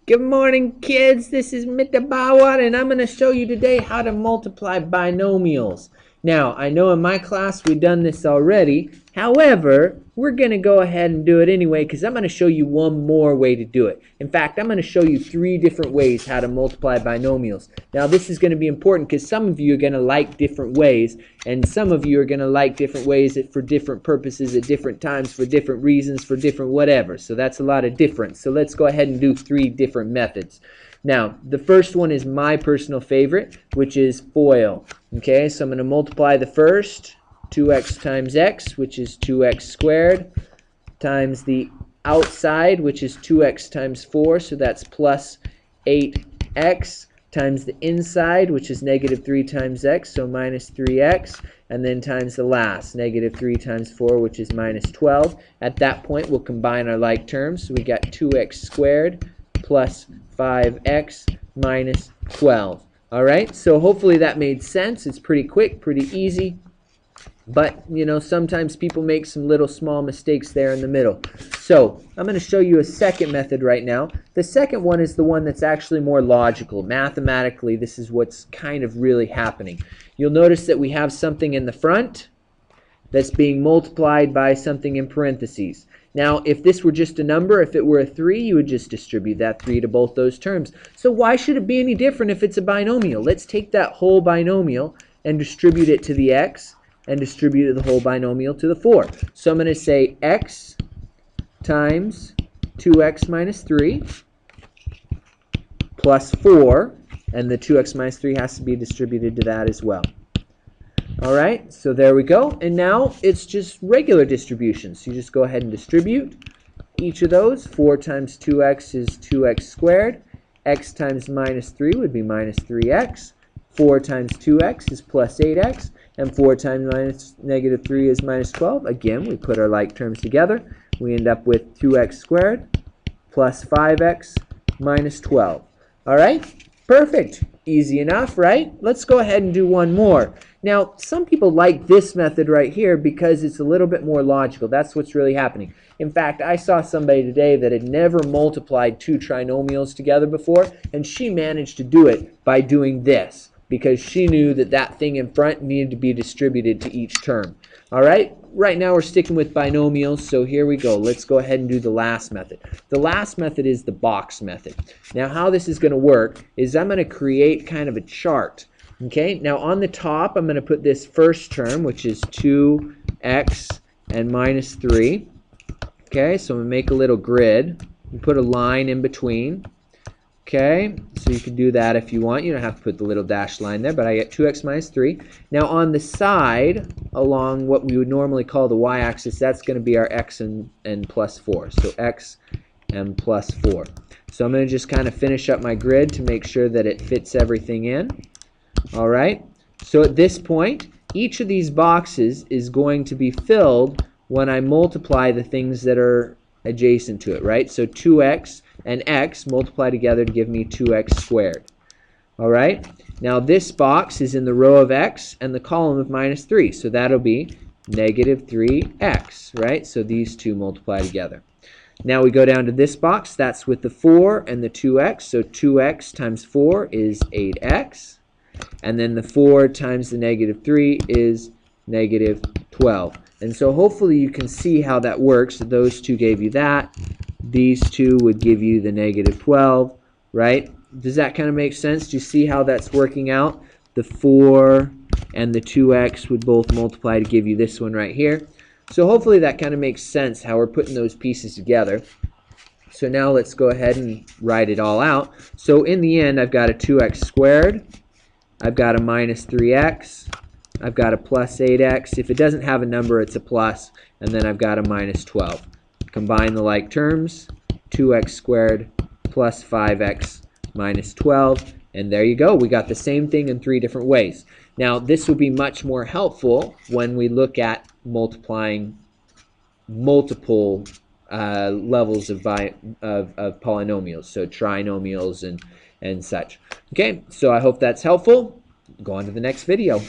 Good morning, kids. This is Bdubs, and I'm going to show you today how to multiply binomials. Now, I know in my class we've done this already. However, we're going to go ahead and do it anyway because I'm going to show you one more way to do it. In fact, I'm going to show you 3 different ways how to multiply binomials. Now, this is going to be important because some of you are going to like different ways, and some of you are going to like different ways for different purposes at different times, for different reasons, for different whatever. So that's a lot of difference. So let's go ahead and do 3 different methods. Now, the first one is my personal favorite, which is FOIL. Okay, so I'm going to multiply the first, 2x times x, which is 2x squared, times the outside, which is 2x times 4, so that's plus 8x, times the inside, which is negative 3 times x, so minus 3x, and then times the last, negative 3 times 4, which is minus 12. At that point, we'll combine our like terms. So we got 2x squared plus 5x minus 12. All right, so hopefully that made sense. It's pretty quick, pretty easy. But, you know, sometimes people make some little small mistakes there in the middle. So I'm going to show you a second method right now. The second one is the one that's actually more logical. Mathematically, this is what's kind of really happening. You'll notice that we have something in the front that's being multiplied by something in parentheses. Now, if this were just a number, if it were a 3, you would just distribute that 3 to both those terms. So why should it be any different if it's a binomial? Let's take that whole binomial and distribute it to the x, and distribute the whole binomial to the 4. So I'm going to say x times 2x minus 3 plus 4, and the 2x minus 3 has to be distributed to that as well. All right, so there we go. And now it's just regular distribution. So you just go ahead and distribute each of those. 4 times 2x is 2x squared. X times minus 3 would be minus 3x. 4 times 2x is plus 8x. And 4 times minus negative 3 is minus 12. Again, we put our like terms together. We end up with 2x squared plus 5x minus 12. All right? Perfect. Easy enough, right? Let's go ahead and do one more. Now, some people like this method right here because it's a little bit more logical. That's what's really happening. In fact, I saw somebody today that had never multiplied 2 trinomials together before, and she managed to do it by doing this, because she knew that that thing in front needed to be distributed to each term. All right? Right now we're sticking with binomials, so here we go. Let's go ahead and do the last method. The last method is the box method. Now how this is going to work is I'm going to create kind of a chart. Okay? Now on the top I'm going to put this first term, which is 2x and minus 3. Okay? So I'm going to make a little grid and put a line in between. Okay, so you can do that if you want. You don't have to put the little dashed line there, but I get 2x minus 3. Now on the side, along what we would normally call the y-axis, that's going to be our x and plus 4. So x and plus 4. So I'm going to just kind of finish up my grid to make sure that it fits everything in. All right, so at this point, each of these boxes is going to be filled when I multiply the things that are adjacent to it, right? So 2x and x multiply together to give me 2x squared. All right? Now this box is in the row of x and the column of minus 3, so that'll be negative 3x, right? So these two multiply together. Now we go down to this box. That's with the 4 and the 2x, so 2x times 4 is 8x, and then the 4 times the negative 3 is negative 12. And so hopefully you can see how that works. Those two gave you that. These two would give you the negative 12, right? Does that kind of make sense? Do you see how that's working out? The 4 and the 2x would both multiply to give you this one right here. So hopefully that kind of makes sense how we're putting those pieces together. So now let's go ahead and write it all out. So in the end, I've got a 2x squared. I've got a minus 3x. I've got a plus 8x. If it doesn't have a number, it's a plus. And then I've got a minus 12. Combine the like terms, 2x squared plus 5x minus 12. And there you go. We got the same thing in 3 different ways. Now, this will be much more helpful when we look at multiplying multiple levels of polynomials, so trinomials and such. Okay, so I hope that's helpful. Go on to the next video.